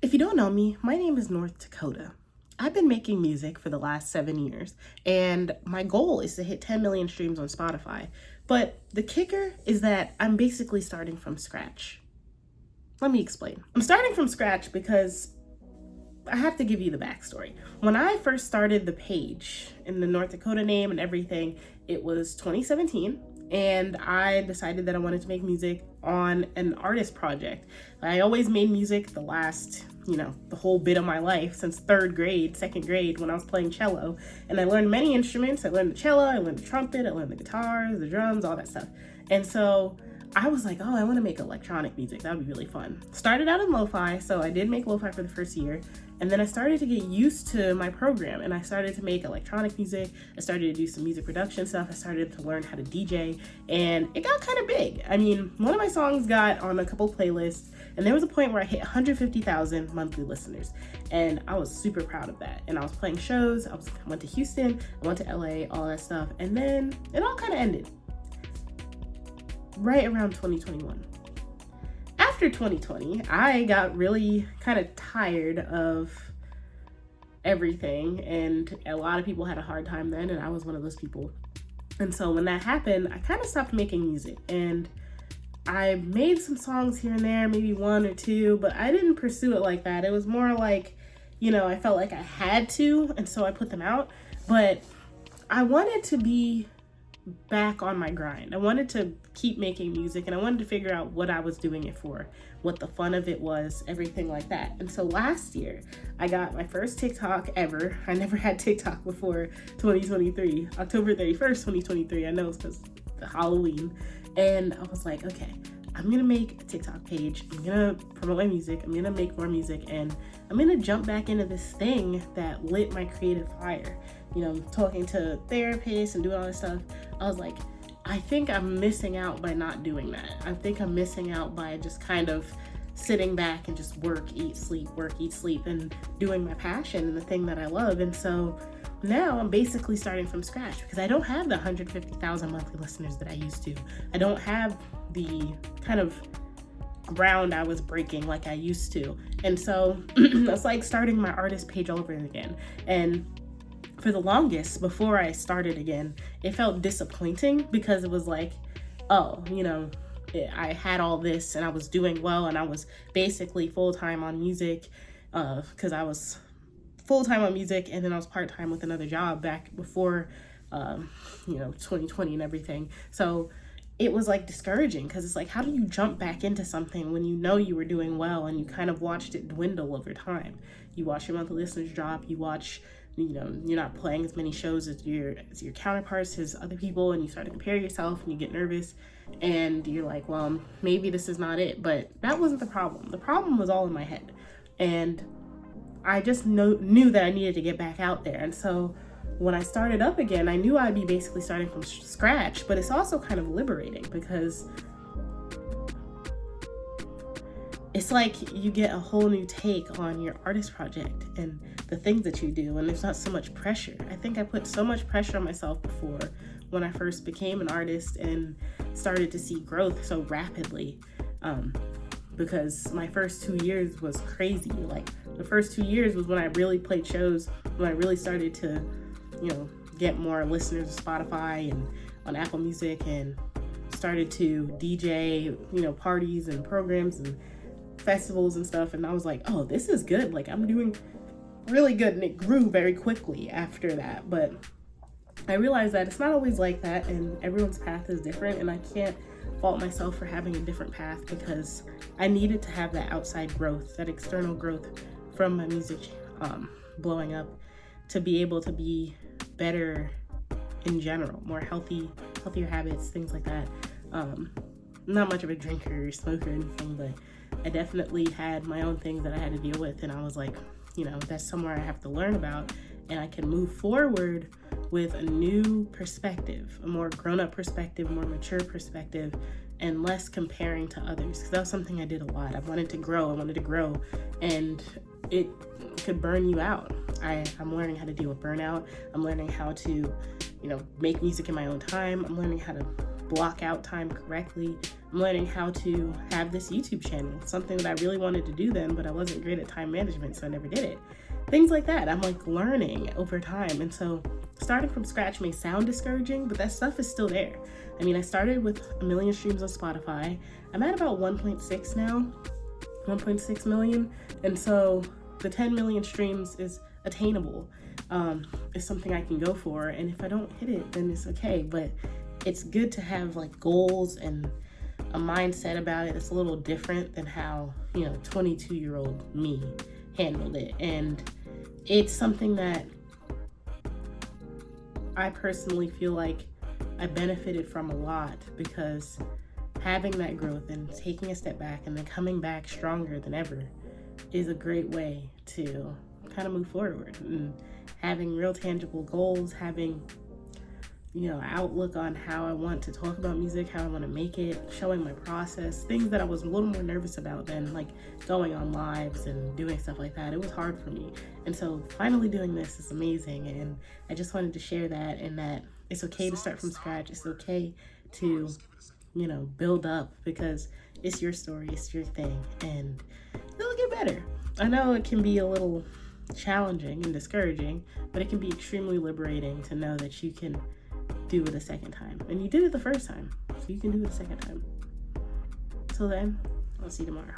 If you don't know me, my name is North Dakota. I've been making music for the last 7 years, and my goal is to hit 10 million streams on Spotify. But the kicker is that I'm basically starting from scratch. Let me explain. I'm starting from scratch because I have to give you the backstory. When I first started the page in the North Dakota name and everything, it was 2017. And I decided that I wanted to make music on an artist project. I always made music the last, the whole bit of my life since second grade when I was playing cello. And I learned many instruments. I learned the cello, I learned the trumpet, I learned the guitars, the drums, all that stuff. And so I was like, I want to make electronic music. That would be really fun. Started out in lo-fi, so I did make lo-fi for the first year. And then I started to get used to my program and I started to make electronic music. I started to do some music production stuff. I started to learn how to DJ and it got kind of big. I mean, one of my songs got on a couple playlists and there was a point where I hit 150,000 monthly listeners. And I was super proud of that. And I was playing shows. I went to Houston, I went to LA, all that stuff. And then it all kind of ended right around 2021. After 2020, I got really kind of tired of everything, and a lot of people had a hard time then, and I was one of those people. And so when that happened, I kind of stopped making music, and I made some songs here and there, maybe one or two, but I didn't pursue it like that. It was more like, I felt like I had to, and so I put them out, but I wanted to be back on my grind. I wanted to keep making music and I wanted to figure out what I was doing it for, what the fun of it was, everything like that. And so last year I got my first TikTok ever. I never had TikTok before 2023, October 31st, 2023. I know it's because of Halloween. And I was like, okay, I'm gonna make a TikTok page. I'm gonna promote my music. I'm gonna make more music and I'm gonna jump back into this thing that lit my creative fire. Talking to therapists and doing all this stuff. I was like, I think I'm missing out by not doing that. I think I'm missing out by just kind of sitting back and just work, eat, sleep, and doing my passion and the thing that I love. And so now I'm basically starting from scratch because I don't have the 150,000 monthly listeners that I used to. I don't have the kind of ground I was breaking like I used to. And so it's like starting my artist page all over again. And for the longest, before I started again, it felt disappointing because it was like, I had all this and I was doing well and I was basically full-time on music because I was full-time on music and then I was part-time with another job back before, 2020 and everything. So it was like discouraging because it's like, how do you jump back into something when you were doing well and you kind of watched it dwindle over time? You watch your monthly listeners drop, you watch you're not playing as many shows as your counterparts, as other people, and you start to compare yourself and you get nervous and you're like, well, maybe this is not it. But that wasn't the problem. The problem was all in my head. And I just knew that I needed to get back out there. And so when I started up again, I knew I'd be basically starting from scratch, but it's also kind of liberating because it's like you get a whole new take on your artist project and the things that you do, and there's not so much pressure. I think I put so much pressure on myself before when I first became an artist and started to see growth so rapidly because my first 2 years was crazy. Like the first 2 years was when I really played shows, when I really started to, get more listeners on Spotify and on Apple Music and started to DJ, parties and programs and festivals and stuff. And I was like, oh, this is good. Like I'm doing really good. And it grew very quickly after that. But I realized that it's not always like that and everyone's path is different. And I can't fault myself for having a different path because I needed to have that outside growth, that external growth from my music blowing up to be able to be better in general, more healthier habits, things like that. Not much of a drinker or smoker or anything, but I definitely had my own things that I had to deal with. And I was like, that's somewhere I have to learn about and I can move forward with a new perspective, a more grown-up perspective, more mature perspective, and less comparing to others. Because that was something I did a lot. I wanted to grow, and it could burn you out. I'm learning how to deal with burnout. I'm learning how to, make music in my own time. I'm learning how to block out time correctly. I'm learning how to have this YouTube channel, something that I really wanted to do then, but I wasn't great at time management, so I never did it. Things like that. I'm like learning over time. And so starting from scratch may sound discouraging, but that stuff is still there. I mean, I started with 1 million streams on Spotify. I'm at about 1.6 now, 1.6 million. And so the 10 million streams is attainable. It's something I can go for. And if I don't hit it, then it's okay. But it's good to have like goals and a mindset about it. It's a little different than how, 22-year-old me handled it. And it's something that I personally feel like I benefited from a lot, because having that growth and taking a step back and then coming back stronger than ever is a great way to kind of move forward. And having real tangible goals, having outlook on how I want to talk about music, how I want to make it, showing my process, things that I was a little more nervous about than like going on lives and doing stuff like that. It was hard for me. And so finally doing this is amazing. And I just wanted to share that, and that it's okay to start from scratch. It's okay to, build up, because it's your story, it's your thing, and it'll get better. I know it can be a little challenging and discouraging, but it can be extremely liberating to know that you can do it a second time. And you did it the first time, so you can do it a second time. Till then, I'll see you tomorrow.